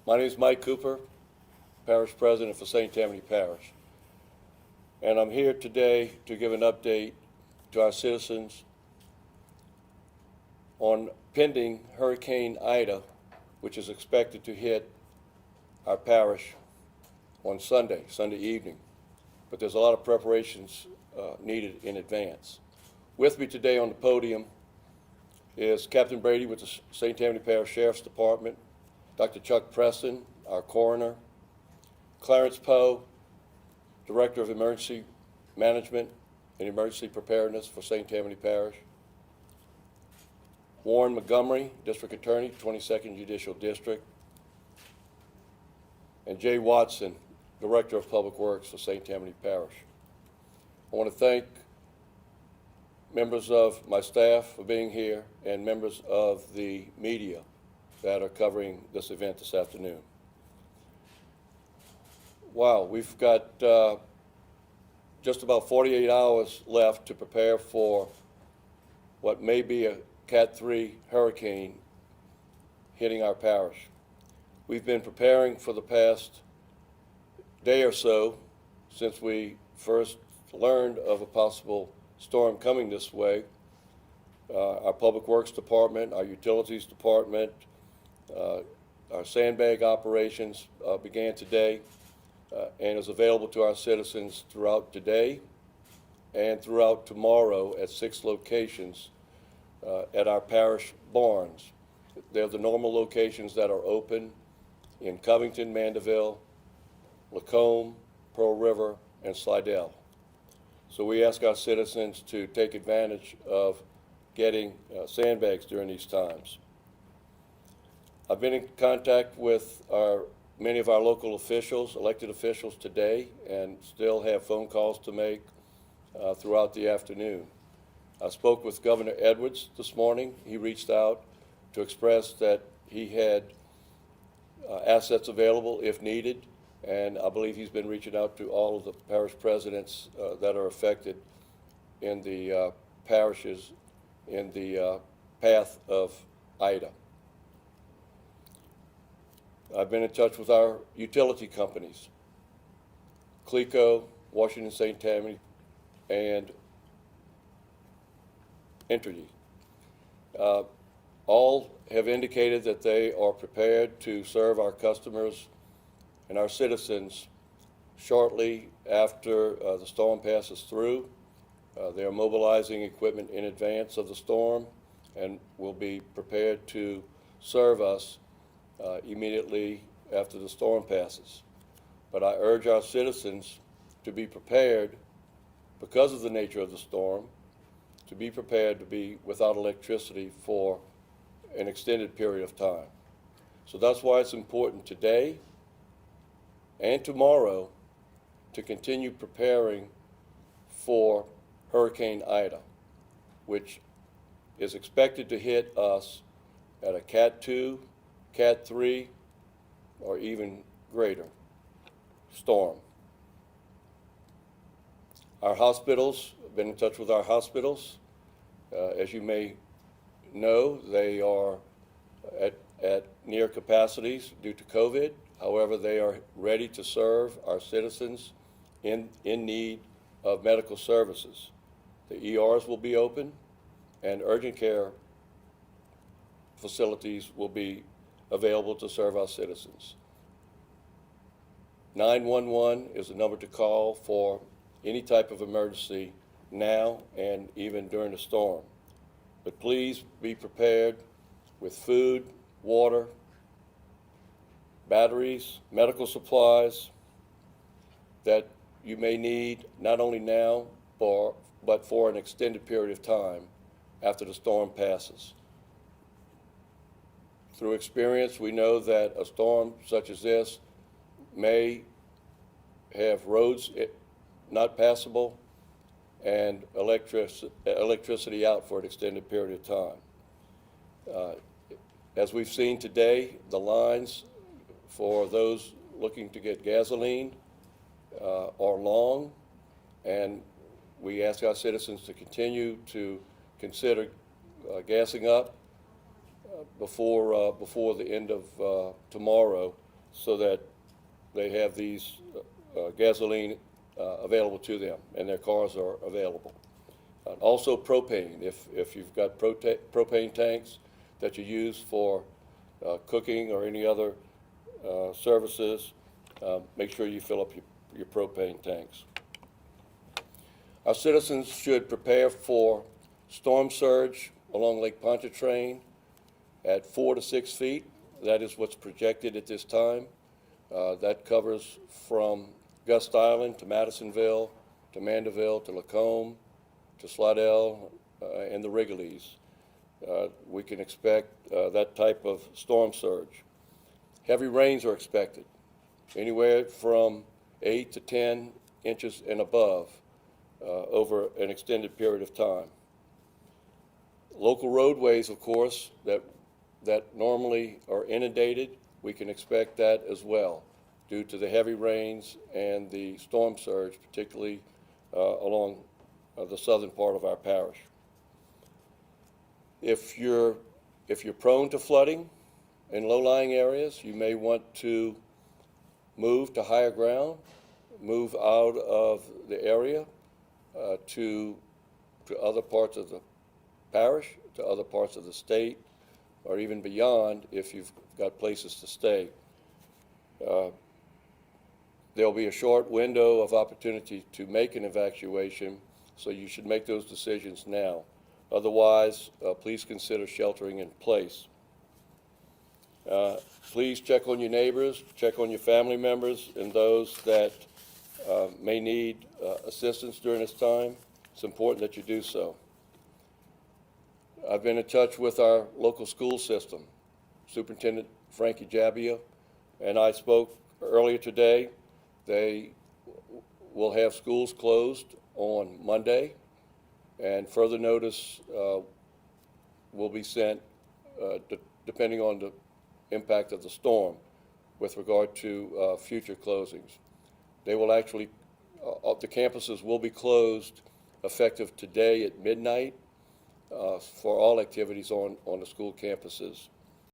My name is Mike Cooper, Parish President for St. Tammany Parish. And I'm here today to give an update to our citizens on pending Hurricane Ida, which is expected to hit our parish on Sunday evening. But there's a lot of preparations needed in advance. With me today on the podium is Captain Brady with the St. Tammany Parish Sheriff's Department, Dr. Chuck Preston, our coroner, Clarence Poe, Director of Emergency Management and Emergency Preparedness for St. Tammany Parish, Warren Montgomery, District Attorney, 22nd Judicial District, and Jay Watson, Director of Public Works for St. Tammany Parish. I want to thank members of my staff for being here and members of the media that are covering this event this afternoon. Wow, we've got just about 48 hours left to prepare for what may be a Cat 3 hurricane hitting our parish. We've been preparing for the past day or so since we first learned of a possible storm coming this way. Our Public Works Department, our Utilities Department, our sandbag operations began today and is available to our citizens throughout today and throughout tomorrow at 6 locations at our parish barns. They're the normal locations that are open in Covington, Mandeville, Lacombe, Pearl River, and Slidell. So we ask our citizens to take advantage of getting sandbags during these times. I've been in contact with many of our local officials, elected officials today, and still have phone calls to make throughout the afternoon. I spoke with Governor Edwards this morning. He reached out to express that he had assets available if needed, and I believe he's been reaching out to all of the parish presidents that are affected in the parishes in the path of Ida. I've been in touch with our utility companies, Cleco, Washington St. Tammany, and Entergy. All have indicated that they are prepared to serve our customers and our citizens shortly after the storm passes through. They are mobilizing equipment in advance of the storm and will be prepared to serve us immediately after the storm passes. But I urge our citizens to be prepared, because of the nature of the storm, to be prepared to be without electricity for an extended period of time. So that's why it's important today and tomorrow to continue preparing for Hurricane Ida, which is expected to hit us at a Cat 2, Cat 3, or even greater storm. Our hospitals, I've been in touch with our hospitals. As you may know, they are at near capacities due to COVID. However, they are ready to serve our citizens in need of medical services. The ERs will be open, and urgent care facilities will be available to serve our citizens. 911 is the number to call for any type of emergency now and even during the storm. But please be prepared with food, water, batteries, medical supplies that you may need not only now but for an extended period of time after the storm passes. Through experience, we know that a storm such as this may have roads not passable and electricity out for an extended period of time. As we've seen today, the lines for those looking to get gasoline are long, and we ask our citizens to continue to consider gassing up before the end of tomorrow so that they have these gasoline available to them, and their cars are available. Also propane, if you've got propane tanks that you use for cooking or any other services, make sure you fill up your propane tanks. Our citizens should prepare for storm surge along Lake Pontchartrain at 4 to 6 feet. That is what's projected at this time. That covers from Gust Island to Madisonville, to Mandeville, to Lacombe, to Slidell, and the Wrigley's. We can expect that type of storm surge. Heavy rains are expected, anywhere from 8 to 10 inches and above over an extended period of time. Local roadways, of course, that normally are inundated, we can expect that as well due to the heavy rains and the storm surge, particularly along the southern part of our parish. If you're prone to flooding in low-lying areas, you may want to move to higher ground, move out of the area to other parts of the parish, to other parts of the state, or even beyond if you've got places to stay. There'll be a short window of opportunity to make an evacuation, so you should make those decisions now. Otherwise, please consider sheltering in place. Please check on your neighbors, check on your family members, and those that may need assistance during this time. It's important that you do so. I've been in touch with our local school system. Superintendent Frankie Jabbia and I spoke earlier today. They will have schools closed on Monday, and further notice will be sent depending on the impact of the storm with regard to future closings. They will actually, the campuses will be closed effective today at midnight for all activities on the school campuses.